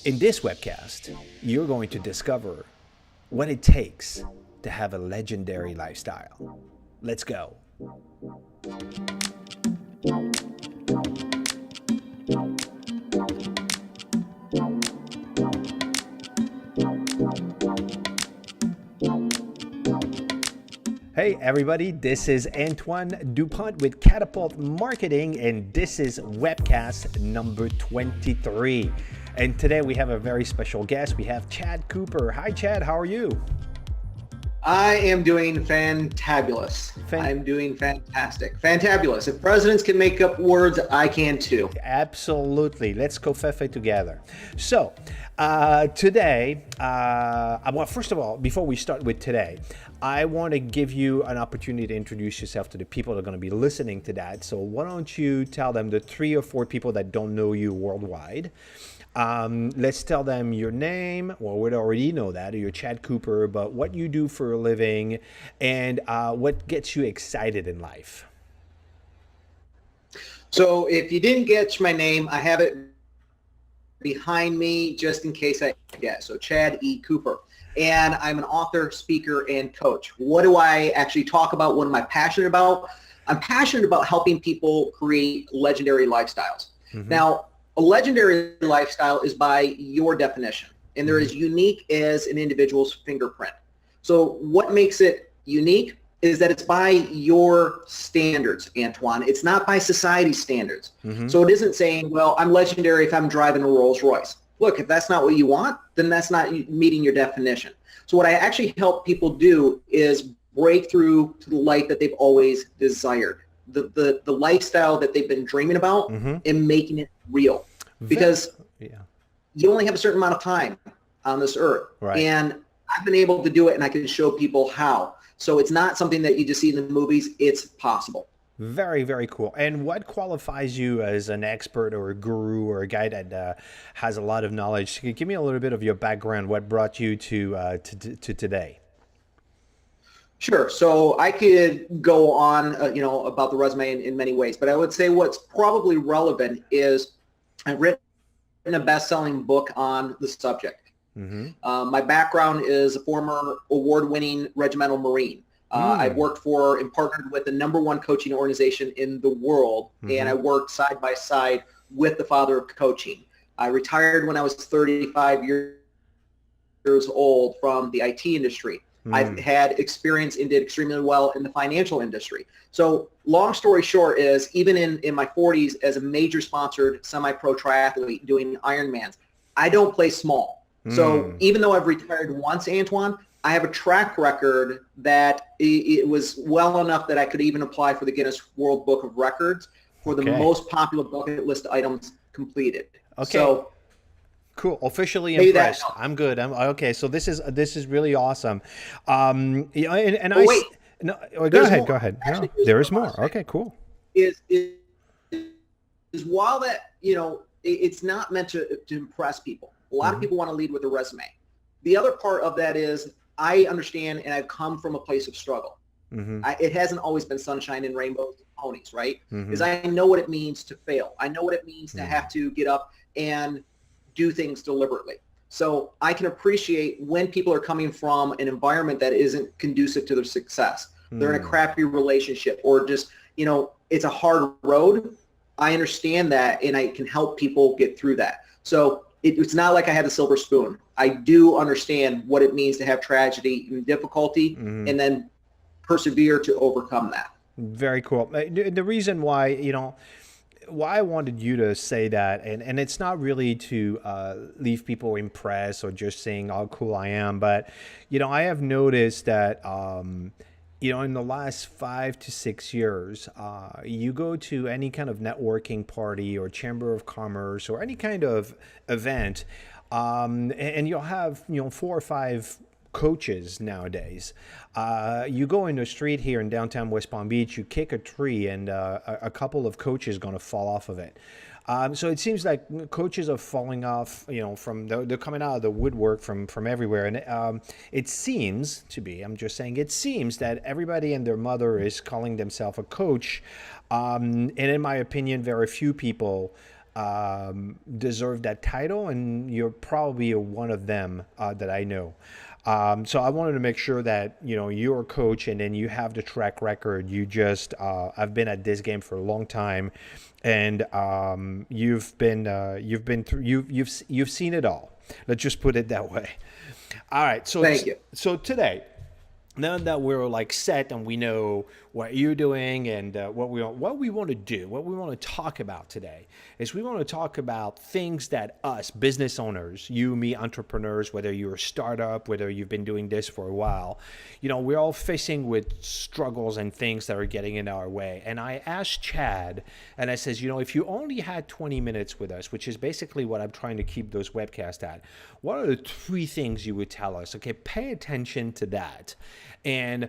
In this webcast, you're going to discover what it takes to have a legendary lifestyle. Let's go. Hey everybody, this is Antoine Dupont with Katapult.Marketing, and this is Webcast number 23. And today we have a very special guest. We have Chad Cooper. Hi Chad, how are you? I am doing fantabulous. I'm doing fantastic. Fantabulous. If presidents can make up words, I can too. Absolutely. Let's go fefe together. So today, well, first of all, before we start with today, I want to give you an opportunity to introduce yourself to the people that are going to be listening to that. So why don't you tell them the 3 or 4 people that don't know you worldwide. Let's tell them your name. Well, we already know that. You're Chad Cooper, but what you do for a living and what gets you excited in life. So if you didn't get my name, I have it behind me just in case I forget. So Chad E. Cooper. And I'm an author, speaker, and coach. What do I actually talk about? What am I passionate about? I'm passionate about helping people create legendary lifestyles. Mm-hmm. Now, a legendary lifestyle is by your definition, and they're as unique as an individual's fingerprint. So what makes it unique is that it's by your standards, Antoine. It's not by society's standards. Mm-hmm. So it isn't saying, well, I'm legendary if I'm driving a Rolls Royce. Look, if that's not what you want, then that's not meeting your definition. So what I actually help people do is break through to the life that they've always desired, the lifestyle that they've been dreaming about, and making it real. Because you only have a certain amount of time on this earth. Right. And I've been able to do it, and I can show people how. So it's not something that you just see in the movies. It's possible. Very, very cool. And what qualifies you as an expert or a guru or a guy that has a lot of knowledge? Give me a little bit of your background. What brought you to today? Sure. So I could go on, about the resume in many ways, but I would say what's probably relevant is I've written a best-selling book on the subject. Mm-hmm. My background is a former award-winning regimental Marine. I've worked for and partnered with the #1 coaching organization in the world, and I worked side by side with the father of coaching. I retired when I was 35 years old from the IT industry. I've had experience and did extremely well in the financial industry. So long story short is, even in my 40s as a major sponsored semi-pro triathlete doing Ironmans, I don't play small. So even though I've retired once, Antoine, I have a track record that it was well enough that I could even apply for the Guinness World Book of Records for the most popular bucket list items completed. Okay. So cool. Officially impressed. I'm good. I'm okay. So this is really awesome. Wait. No, go ahead. Actually, no, there is more. Okay, cool. Is while that, it's not meant to impress people. A lot of people want to lead with a resume. The other part of that is I understand, and I've come from a place of struggle. It hasn't always been sunshine and rainbows and ponies, right? Because I know what it means to fail. I know what it means to have to get up and do things deliberately. So I can appreciate when people are coming from an environment that isn't conducive to their success. They're in a crappy relationship, or just, it's a hard road. I understand that, and I can help people get through that. So it's not like I had the silver spoon. I do understand what it means to have tragedy and difficulty, and then persevere to overcome that. Very cool. The reason why, why I wanted you to say that, and it's not really to leave people impressed or just saying how cool I am, but, I have noticed that, in the last 5 to 6 years, you go to any kind of networking party or chamber of commerce or any kind of event, and you'll have, 4 or 5 coaches nowadays. You go in the street here in downtown West Palm Beach, you kick a tree, and a couple of coaches going to fall off of it. So it seems like coaches are falling off, they're coming out of the woodwork from everywhere. And it seems to be, I'm just saying, it seems that everybody and their mother is calling themselves a coach. And in my opinion, very few people deserve that title, and you're probably one of them that I know. So I wanted to make sure that you're a coach, and then you have the track record. You just I've been at this game for a long time, and you've been through you've seen it all. Let's just put it that way. All right. So Thank you. So today, now that we're like set and we know what you're doing and what we want to do, what we want to talk about today is we want to talk about things that us business owners, you, me, entrepreneurs, whether you're a startup, whether you've been doing this for a while, we're all facing with struggles and things that are getting in our way. And I asked Chad, and I says, if you only had 20 minutes with us, which is basically what I'm trying to keep those webcasts at, what are the 3 things you would tell us? Okay, pay attention to that. And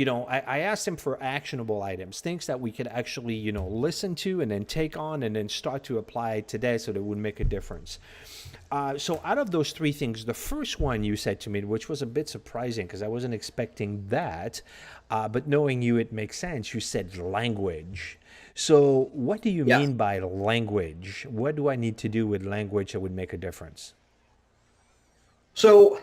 I asked him for actionable items, things that we could actually, listen to and then take on and then start to apply today so that it would make a difference. So out of those 3 things, the first one you said to me, which was a bit surprising because I wasn't expecting that, but knowing you, it makes sense. You said language. So what do you mean by language? What do I need to do with language that would make a difference? So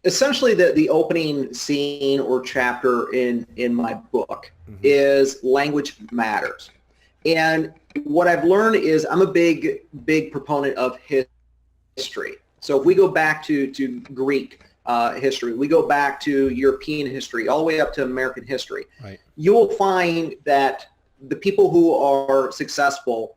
essentially the opening scene or chapter in my book is language matters. And what I've learned is I'm a big proponent of history. So if we go back to Greek history, we go back to European history, all the way up to American history, right, you will find that the people who are successful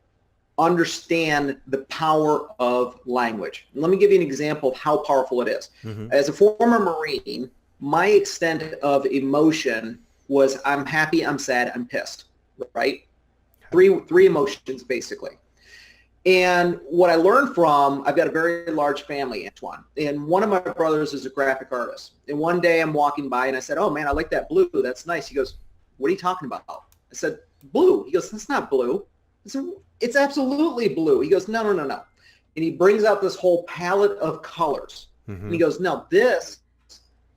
understand the power of language. Let me give you an example of how powerful it is. As a former Marine, my extent of emotion was I'm happy, I'm sad, I'm pissed, right? Three emotions basically. And what I learned I've got a very large family, Antoine, and one of my brothers is a graphic artist. And one day I'm walking by and I said, "Oh man, I like that blue, that's nice." He goes, "What are you talking about?" I said, "Blue." He goes, "That's not blue." I said, "It's absolutely blue." He goes, No. And he brings out this whole palette of colors. And he goes, "No, this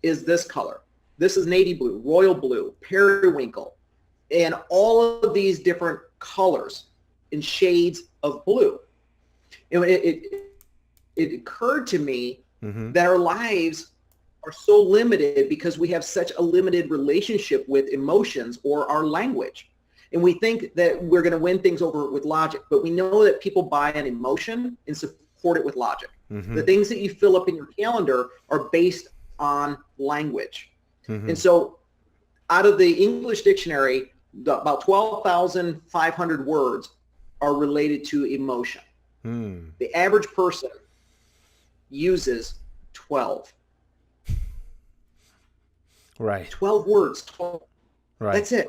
is this color. This is navy blue, royal blue, periwinkle, and all of these different colors and shades of blue." And it occurred to me that our lives are so limited because we have such a limited relationship with emotions or our language. And we think that we're going to win things over with logic, but we know that people buy an emotion and support it with logic. The things that you fill up in your calendar are based on language. And so out of the English dictionary, about 12,500 words are related to emotion. The average person uses 12. Right. 12 words. 12. Right. That's it.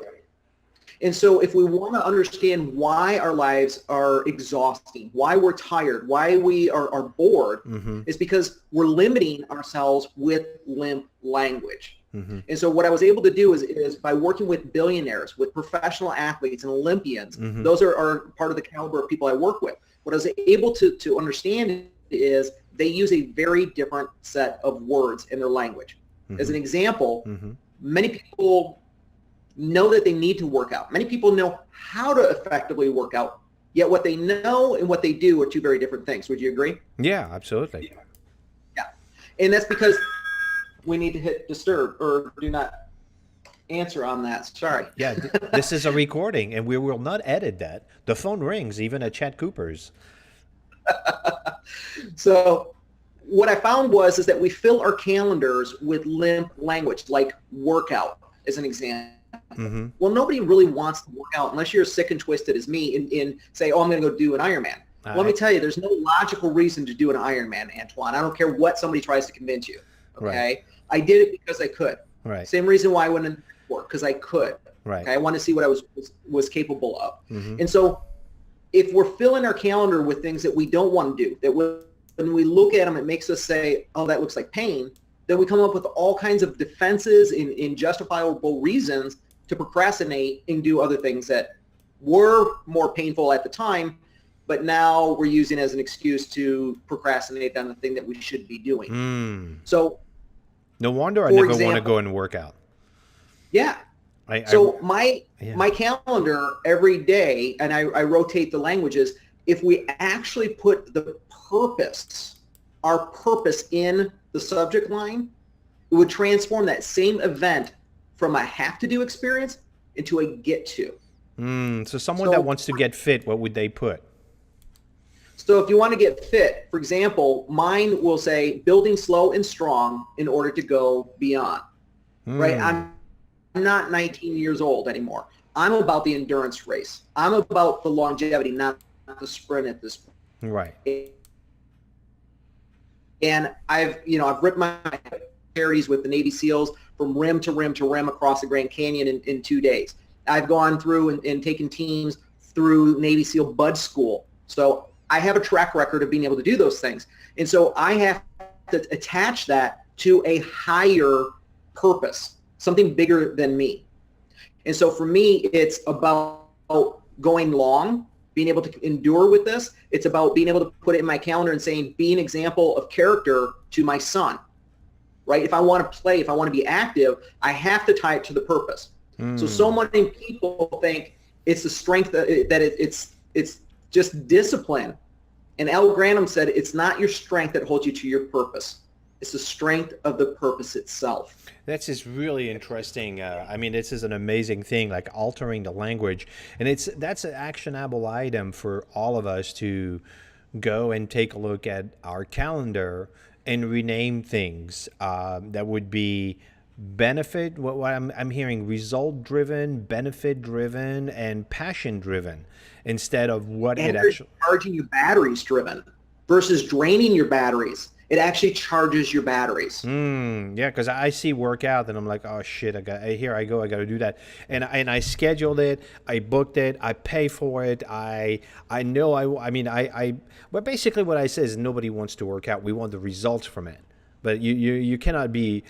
And so if we want to understand why our lives are exhausting, why we're tired, why we are bored, is because we're limiting ourselves with limp language. And so what I was able to do is by working with billionaires, with professional athletes and Olympians, those are part of the caliber of people I work with. What I was able to understand is they use a very different set of words in their language. As an example, many people know that they need to work out. Many people know how to effectively work out, yet what they know and what they do are 2 very different things. Would you agree? Yeah, absolutely. Yeah. And that's because we need to hit disturb or do not answer on that. Sorry. Yeah, this is a recording and we will not edit that. The phone rings even at Chad Cooper's. So what I found is that we fill our calendars with limp language, like workout as an example. Well, nobody really wants to work out unless you're sick and twisted as me and say, "Oh, I'm going to go do an Ironman." Let me tell you, there's no logical reason to do an Ironman, Antoine. I don't care what somebody tries to convince you. Okay, right. I did it because I could. Right. Same reason why I went into work, because I could. Right. Okay, I wanted to see what I was capable of. And so, if we're filling our calendar with things that we don't want to do, that when we look at them, it makes us say, "Oh, that looks like pain," then we come up with all kinds of defenses and justifiable reasons to procrastinate and do other things that were more painful at the time, but now we're using as an excuse to procrastinate on the thing that we should be doing. So no wonder I never want to go and work out. Yeah. My calendar every day, and I rotate the languages, if we actually put our purpose in the subject line, it would transform that same event from a have to do experience into a get to. So someone that wants to get fit, what would they put? So if you want to get fit, for example, mine will say building slow and strong in order to go beyond, right? I'm not 19 years old anymore. I'm about the endurance race. I'm about the longevity, not the sprint at this point. Right. And I've ripped my charities with the Navy SEALs from rim to rim to rim across the Grand Canyon in 2 days. I've gone through and taken teams through Navy SEAL Bud School. So I have a track record of being able to do those things. And so I have to attach that to a higher purpose, something bigger than me. And so for me, it's about going long, being able to endure with this. It's about being able to put it in my calendar and saying, be an example of character to my son, right? If I want to play, if I want to be active, I have to tie it to the purpose. So many people think it's the strength that it's just discipline. And Al Granum said, it's not your strength that holds you to your purpose. It's the strength of the purpose itself. That's just really interesting. I mean, this is an amazing thing, like altering the language. And that's an actionable item for all of us to go and take a look at our calendar and rename things that would be benefit, what I'm hearing, result driven, benefit driven, and passion driven, instead of what and it actually charging your batteries driven versus draining your batteries. It actually charges your batteries. Yeah, because I see workout and I'm like, oh shit, here I go, I got to do that, and I scheduled it, I booked it, I pay for it, I know but basically what I say is nobody wants to work out. We want the results from it. But you cannot be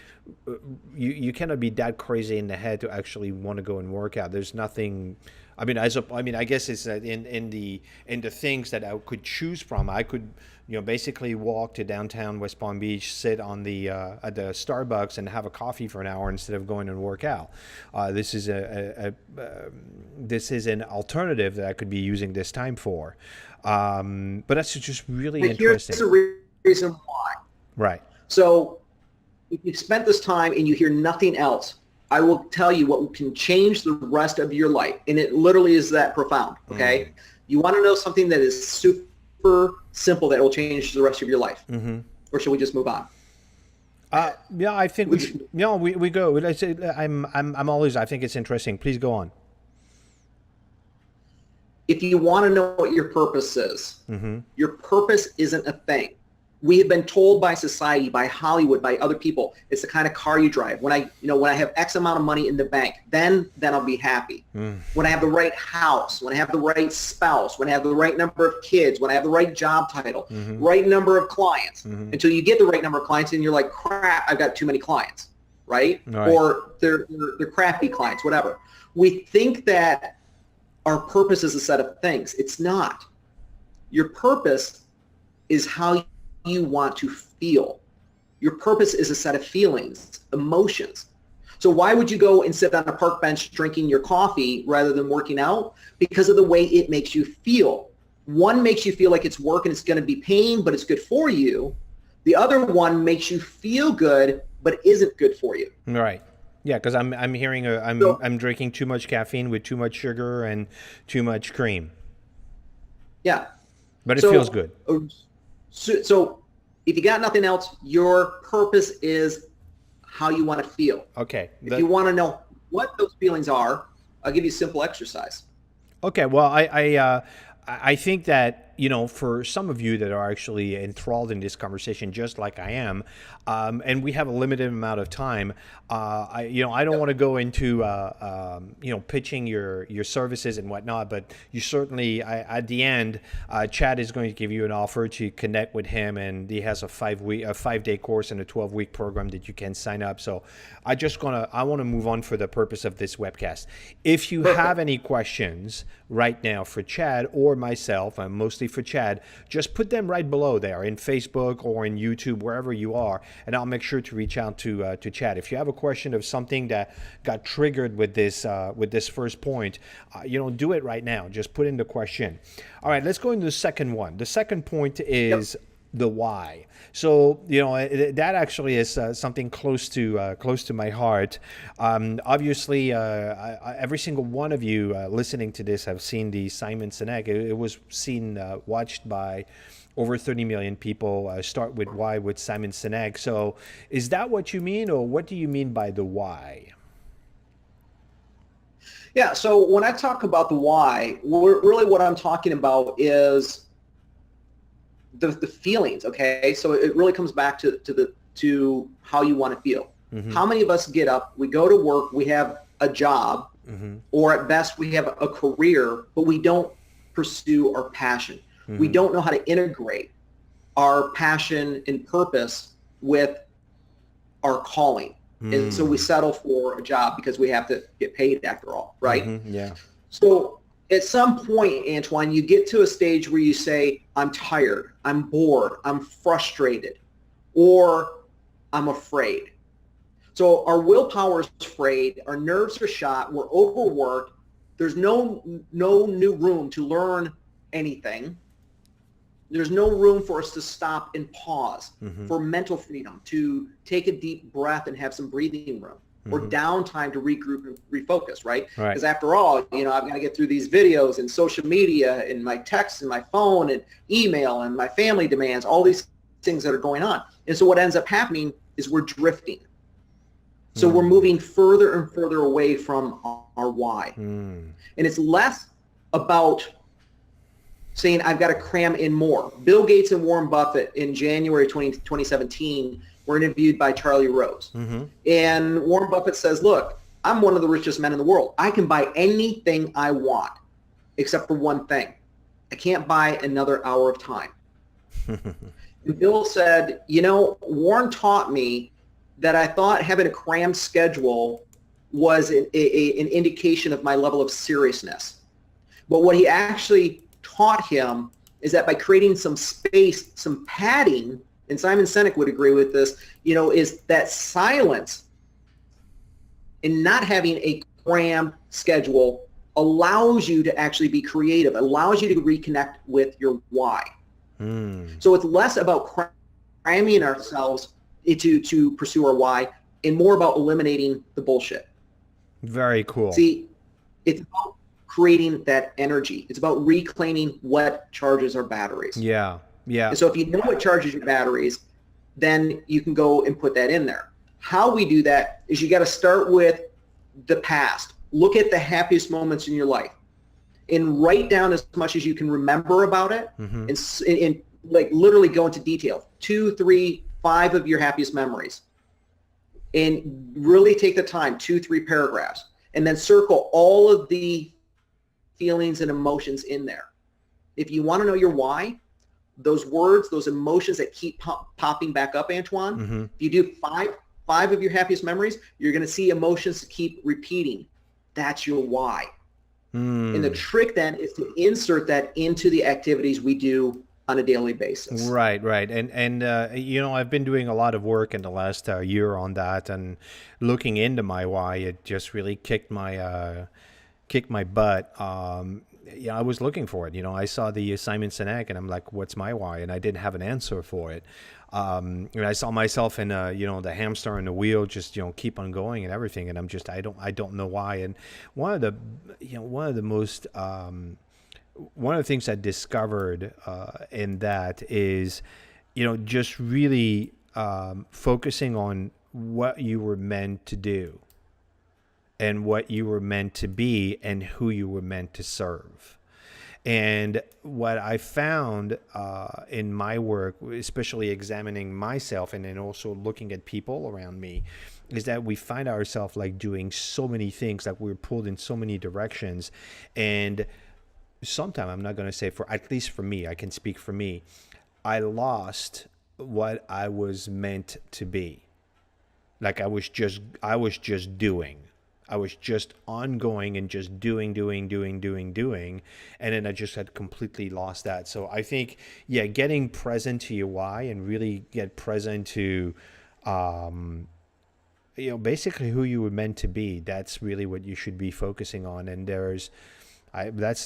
you cannot be that crazy in the head to actually want to go and work out. There's nothing. I guess it's that in the things that I could choose from. I could basically walk to downtown West Palm Beach, sit on the at the Starbucks and have a coffee for an hour instead of going and work out. This is this is an alternative that I could be using this time for. But that's just really interesting. Here's the reason why. Right. So if you've spent this time and you hear nothing else, I will tell you what can change the rest of your life. And it literally is that profound, okay? You want to know something that is super simple that will change the rest of your life? Or should we just move on? Yeah, I think we go. I'm always, I think it's interesting. Please go on. If you want to know what your purpose is, your purpose isn't a thing. We have been told by society, by Hollywood, by other people, it's the kind of car you drive. When I have X amount of money in the bank, then I'll be happy. When I have the right house, when I have the right spouse, when I have the right number of kids, when I have the right job title, right number of clients. Until you get the right number of clients and you're like, crap, I've got too many clients, right? Or they're crappy clients, whatever. We think that our purpose is a set of things. It's not. Your purpose is how you want to feel. Your purpose is a set of feelings, emotions. So why would you go and sit on a park bench drinking your coffee rather than working out? Because of the way it makes you feel. One makes you feel like it's work and it's going to be pain, but it's good for you. The other one makes you feel good, but isn't good for you. Right. Yeah, because I'm hearing I'm drinking too much caffeine with too much sugar and too much cream. Yeah. But it feels good. So if you got nothing else, your purpose is how you want to feel. Okay. If you want to know what those feelings are, I'll give you a simple exercise. Okay. Well, I think that, for some of you that are actually enthralled in this conversation, just like I am, and we have a limited amount of time, I don't want to go into, pitching your services and whatnot, but you certainly, at the end, Chad is going to give you an offer to connect with him, and he has a 5-day course and a 12-week program that you can sign up. So I want to move on for the purpose of this webcast. If you have any questions right now for Chad or myself, mostly especially for Chad, just put them right below there in Facebook or in YouTube, wherever you are, and I'll make sure to reach out to Chad. If you have a question of something that got triggered with this first point, do it right now. Just put in the question. All right, let's go into the second one. The second point is the why. So that actually is something close to my heart. Obviously, every single one of you listening to this have seen the Simon Sinek. It was watched by over 30 million people. Start with why with Simon Sinek. So is that what you mean, or what do you mean by the why? Yeah, so when I talk about the why, really what I'm talking about is the feelings, okay? So it really comes back to how you want to feel. Mm-hmm. How many of us get up, we go to work, we have a job, mm-hmm. or at best we have a career, but we don't pursue our passion. Mm-hmm. We don't know how to integrate our passion and purpose with our calling. And so we settle for a job because we have to get paid after all, right? Mm-hmm, yeah. So at some point, Antoine, you get to a stage where you say, I'm tired, I'm bored, I'm frustrated, or I'm afraid. So our willpower is frayed, our nerves are shot, we're overworked, there's no new room to learn anything. There's no room for us to stop and pause, mm-hmm. for mental freedom, to take a deep breath and have some breathing room, mm-hmm. or downtime to regroup and refocus, right? Because after all, I've got to get through these videos and social media and my texts and my phone and email and my family demands, all these things that are going on. And so what ends up happening is we're drifting. So we're moving further and further away from our why. And it's less about saying I've got to cram in more. Bill Gates and Warren Buffett in January 2017 were interviewed by Charlie Rose. Mm-hmm. And Warren Buffett says, look, I'm one of the richest men in the world. I can buy anything I want except for one thing. I can't buy another hour of time. And Bill said, Warren taught me that I thought having a crammed schedule was an indication of my level of seriousness. But what he actually taught him is that by creating some space, some padding, and Simon Sinek would agree with this, is that silence and not having a crammed schedule allows you to actually be creative, allows you to reconnect with your why. So it's less about cramming ourselves to pursue our why and more about eliminating the bullshit. Very cool. See, it's about creating that energy. It's about reclaiming what charges our batteries. Yeah, yeah. And so if you know what charges your batteries, then you can go and put that in there. How we do that is you got to start with the past. Look at the happiest moments in your life and write down as much as you can remember about it, mm-hmm. and like literally go into detail. 2, 3, 5 of your happiest memories. And really take the time, 2, 3 paragraphs, and then circle all of the feelings and emotions in there. If you want to know your why, those words, those emotions that keep popping back up, Antoine, mm-hmm. if you do five of your happiest memories, you're going to see emotions keep repeating. That's your why. And the trick then is to insert that into the activities we do on a daily basis. Right. And I've been doing a lot of work in the last year on that, and looking into my why, it just really kicked my butt. I was looking for it. I saw the Simon Sinek, and I'm like, what's my why? And I didn't have an answer for it. And I saw myself in the hamster on the wheel, just keep on going and everything. And I'm just I don't know why. And one of the things I discovered in that is just really focusing on what you were meant to do, and what you were meant to be, and who you were meant to serve. And what I found in my work, especially examining myself and then also looking at people around me, is that we find ourselves like doing so many things, like we're pulled in so many directions. And sometimes, I'm not going to say at least for me, I can speak for me, I lost what I was meant to be. Like I was just doing. I was just ongoing and just doing. And then I just had completely lost that. So I think, yeah, getting present to your why and really get present to, basically who you were meant to be. That's really what you should be focusing on. And I think that's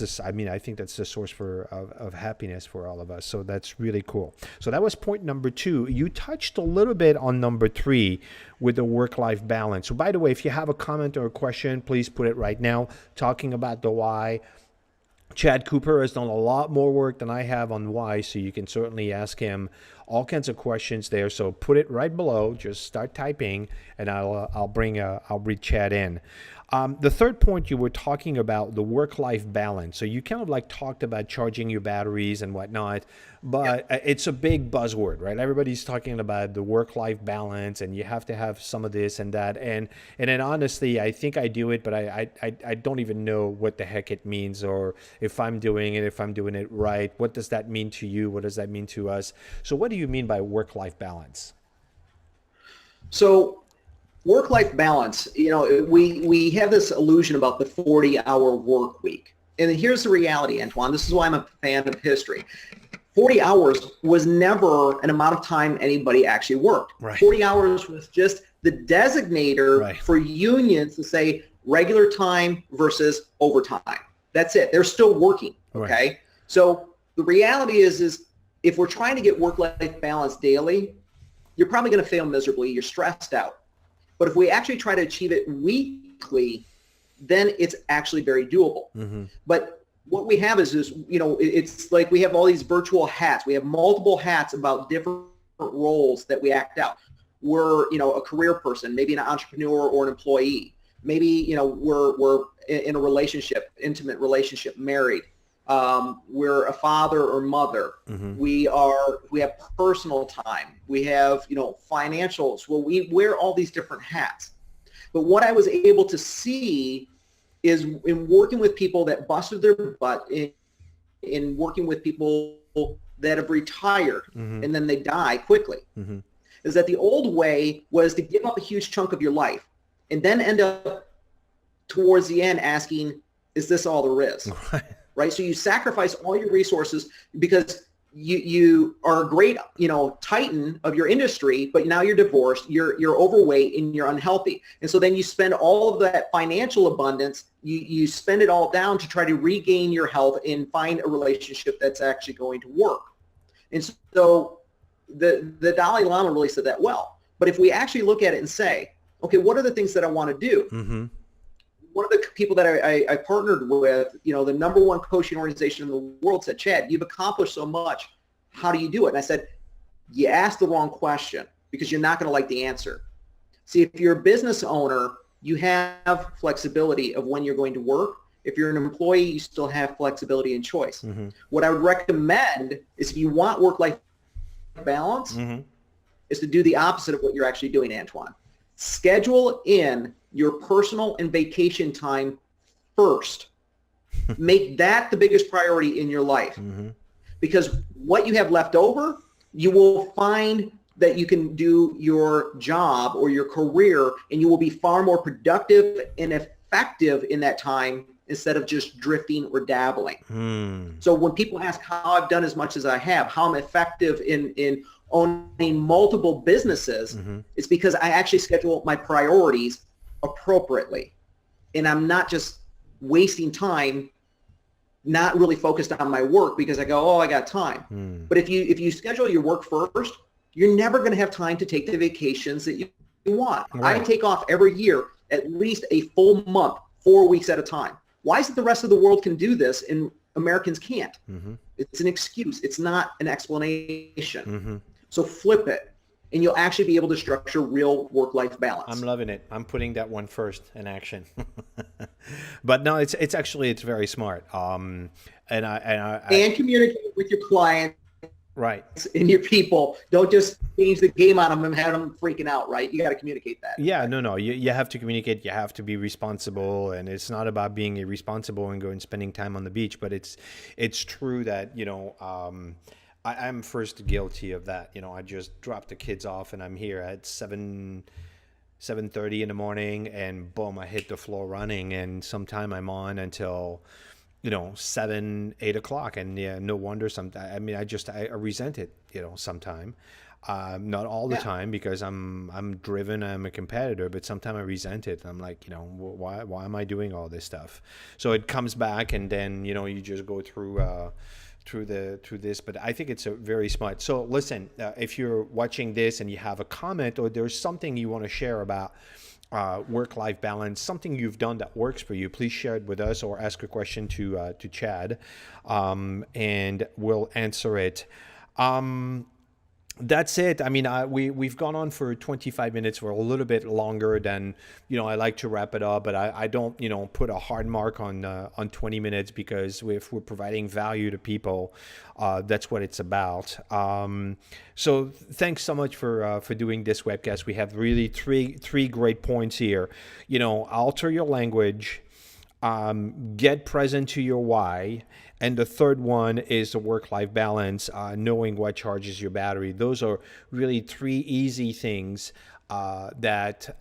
the source of happiness for all of us. So that's really cool. So that was point number 2. You touched a little bit on number 3 with the work-life balance. So by the way, if you have a comment or a question, please put it right now. Talking about the why. Chad Cooper has done a lot more work than I have on why, so you can certainly ask him all kinds of questions there. So put it right below. Just start typing, and I'll bring Chad in. The third point, you were talking about the work-life balance. So you kind of like talked about charging your batteries and whatnot, but it's a big buzzword, right? Everybody's talking about the work-life balance, and you have to have some of this and that. And then honestly, I think I do it, but I don't even know what the heck it means, or if I'm doing it right. What does that mean to you? What does that mean to us? So what do you mean by work-life balance? So work-life balance, we have this illusion about the 40-hour work week. And here's the reality, Antoine. This is why I'm a fan of history. 40 hours was never an amount of time anybody actually worked. Right. 40 hours was just the designator for unions to say regular time versus overtime. That's it. They're still working, okay? Right. So the reality is if we're trying to get work-life balance daily, you're probably going to fail miserably. You're stressed out. But if we actually try to achieve it weekly, then it's actually very doable. Mm-hmm. But what we have is it's like we have all these virtual hats. We have multiple hats about different roles that we act out. We're, a career person, maybe an entrepreneur or an employee. Maybe, we're in a relationship, intimate relationship, married. We're a father or mother. Mm-hmm. We have personal time. We have, financials. Well, we wear all these different hats. But what I was able to see is in working with people that busted their butt, in working with people that have retired, mm-hmm. and then they die quickly, mm-hmm. is that the old way was to give up a huge chunk of your life and then end up towards the end asking, is this all there is? Right? So you sacrifice all your resources because you are a great, titan of your industry, but now you're divorced, you're overweight, and you're unhealthy. And so then you spend all of that financial abundance, you spend it all down to try to regain your health and find a relationship that's actually going to work. And so the Dalai Lama really said that well. But if we actually look at it and say, okay, what are the things that I want to do? Mm-hmm. One of the people that I partnered with, the number one coaching organization in the world said, Chad, you've accomplished so much. How do you do it? And I said, you asked the wrong question because you're not going to like the answer. See, if you're a business owner, you have flexibility of when you're going to work. If you're an employee, you still have flexibility and choice. Mm-hmm. What I would recommend is if you want work-life balance, mm-hmm. is to do the opposite of what you're actually doing, Antoine. Schedule in your personal and vacation time first. Make that the biggest priority in your life. Mm-hmm. Because what you have left over, you will find that you can do your job or your career, and you will be far more productive and effective in that time instead of just drifting or dabbling. So when people ask how I've done as much as I have, how I'm effective in owning multiple businesses, mm-hmm. it's because I actually schedule my priorities appropriately. And I'm not just wasting time, not really focused on my work because I go, I got time. But if you schedule your work first, you're never going to have time to take the vacations that you want. Right. I take off every year at least a full month, 4 weeks at a time. Why is it the rest of the world can do this and Americans can't? Mm-hmm. It's an excuse. It's not an explanation. Mm-hmm. So flip it, and you'll actually be able to structure real work-life balance. I'm loving it. I'm putting that one first in action. But no, it's very smart. And communicate with your clients. Right. And your people. Don't just change the game on them and have them freaking out, right? You got to communicate that. Yeah, no. You have to communicate. You have to be responsible. And it's not about being irresponsible and going spending time on the beach. But it's true that, I'm first guilty of that. I just dropped the kids off and I'm here at 7 7:30 in the morning, and boom, I hit the floor running. And sometime I'm on until 7, 8 o'clock. And yeah, no wonder sometimes, I mean, I resent it, sometime. Not all the Yeah. time, because I'm driven, I'm a competitor, but sometimes I resent it. I'm like, why am I doing all this stuff? So it comes back, and then, you just go through this. But I think it's a very smart. So listen, if you're watching this and you have a comment, or there's something you want to share about work-life balance, something you've done that works for you, please share it with us, or ask a question to Chad, and we'll answer it. That's it. I mean, we've gone on for 25 minutes. We're a little bit longer than, I like to wrap it up, but I don't, put a hard mark on 20 minutes, because if we're providing value to people, that's what it's about. So thanks so much for doing this webcast. We have really three great points here. Alter your language, get present to your why. And the third one is the work-life balance, knowing what charges your battery. Those are really three easy things that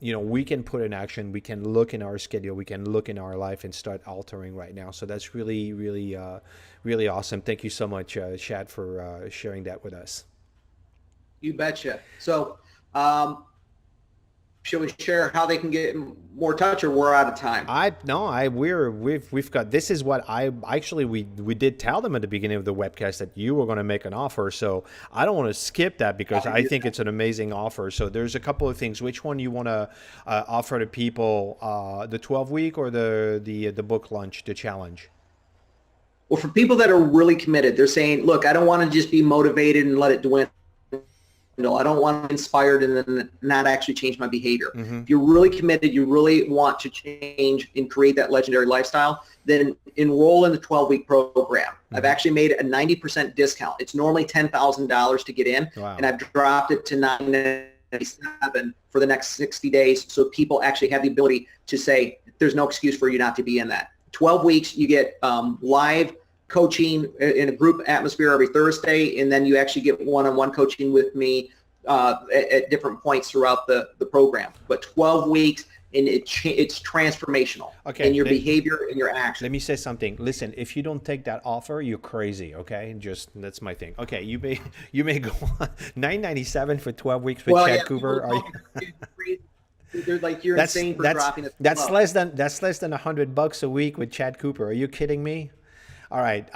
we can put in action. We can look in our schedule. We can look in our life and start altering right now. So that's really, really, really awesome. Thank you so much, Chad, for sharing that with us. You betcha. So, shall we share how they can get more touch, or we're out of time? We've got, this is what we did tell them at the beginning of the webcast, that you were going to make an offer. So I don't want to skip that, because I think it's an amazing offer. So there's a couple of things. Which one you want to offer to people, the 12-week or the book launch, the challenge? Well, for people that are really committed, they're saying, look, I don't want to just be motivated and let it dwindle. I don't want to be inspired and then not actually change my behavior. Mm-hmm. If you're really committed, you really want to change and create that legendary lifestyle, then enroll in the 12-week program. Mm-hmm. I've actually made a 90% discount. It's normally $10,000 to get in, Wow. and I've dropped it to $997 for the next 60 days, so people actually have the ability to say, there's no excuse for you not to be in that. 12 weeks, you get live coaching in a group atmosphere every Thursday, and then you actually get one-on-one coaching with me at different points throughout the program. But 12 weeks, and it's transformational in your behavior and your action. Let me say something. Listen, if you don't take that offer, you're crazy. Okay, that's my thing. Okay, you may go on $997 for 12 weeks with Chad Cooper. They're like, you're insane for dropping it. That's less than $100 a week with Chad Cooper. Are you kidding me? All right,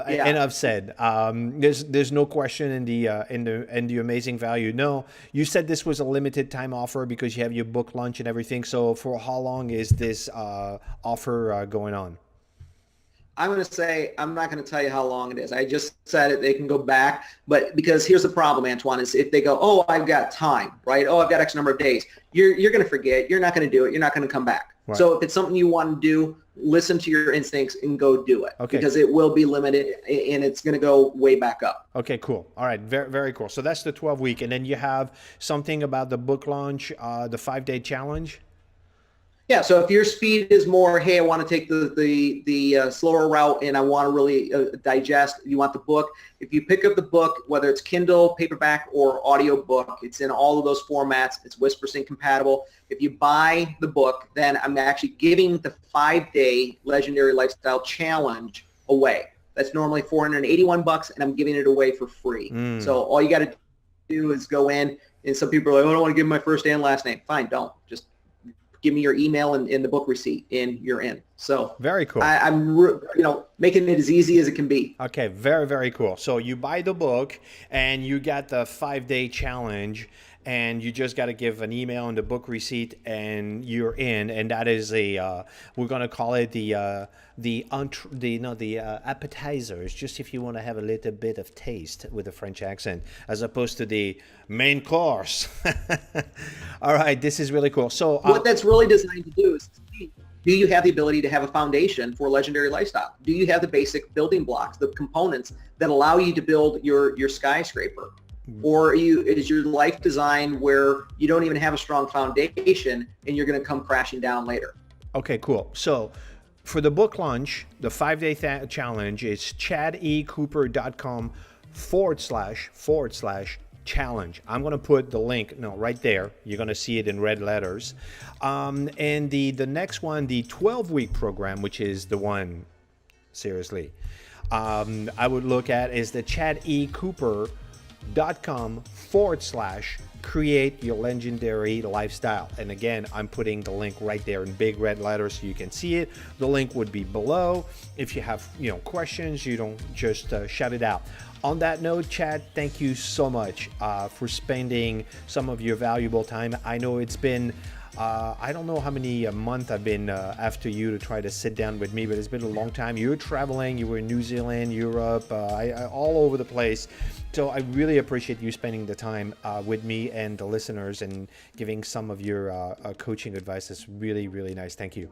enough said. There's no question in the amazing value. No, you said this was a limited time offer because you have your book launch and everything. So for how long is this offer going on? I'm going to say, I'm not going to tell you how long it is. I just said it, they can go back. But because here's the problem, Antoine, is if they go, oh, I've got time, right? Oh, I've got X number of days. You're going to forget. You're not going to do it. You're not going to come back. Right. So if it's something you want to do, listen to your instincts and go do it. Okay. Because it will be limited and it's going to go way back up. Okay, cool. All right, very, very cool. So that's the 12-week. And then you have something about the book launch, the 5-day challenge. Yeah, so if your speed is more, hey, I want to take the slower route and I want to really digest, you want the book. If you pick up the book, whether it's Kindle, paperback, or audio book, it's in all of those formats. It's WhisperSync compatible. If you buy the book, then I'm actually giving the 5-day Legendary Lifestyle Challenge away. That's normally $481, and I'm giving it away for free. So all you got to do is go in, and some people are like, oh, I don't want to give my first and last name. Fine, don't. Just give me your email and the book receipt, and you're in. So very cool. I'm making it as easy as it can be. Okay, very, very cool. So you buy the book and you got the 5-day challenge, and you just got to give an email and the book receipt, and you're in. And that is we're going to call it the appetizers, just if you want to have a little bit of taste with a French accent, as opposed to the main course. All right, this is really cool. So what that's really designed to do is, do you have the ability to have a foundation for a legendary lifestyle? Do you have the basic building blocks, the components that allow you to build your skyscraper? Or is your life designed where you don't even have a strong foundation and you're going to come crashing down later? Okay, cool. So for the book launch, the 5-day challenge is chadecooper.com//challenge. challenge. I'm going to put the link right there. You're going to see it in red letters. And the next one, the 12-week program, which is the one, seriously, I would look at is the ChadECooper.com/create your legendary lifestyle. And again, I'm putting the link right there in big red letters so you can see it. The link would be below. If you have questions, you don't just shout it out. On that note, Chad, thank you so much for spending some of your valuable time. I know it's been I don't know how many months I've been after you to try to sit down with me, but it's been a long time. You were traveling, you were in New Zealand, Europe, all over the place. So I really appreciate you spending the time with me and the listeners and giving some of your coaching advice. It's really, really nice. Thank you.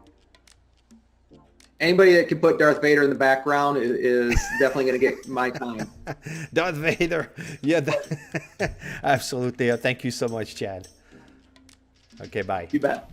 Anybody that can put Darth Vader in the background is definitely going to get my time. Darth Vader. Yeah, absolutely. Thank you so much, Chad. Okay, bye. You bet.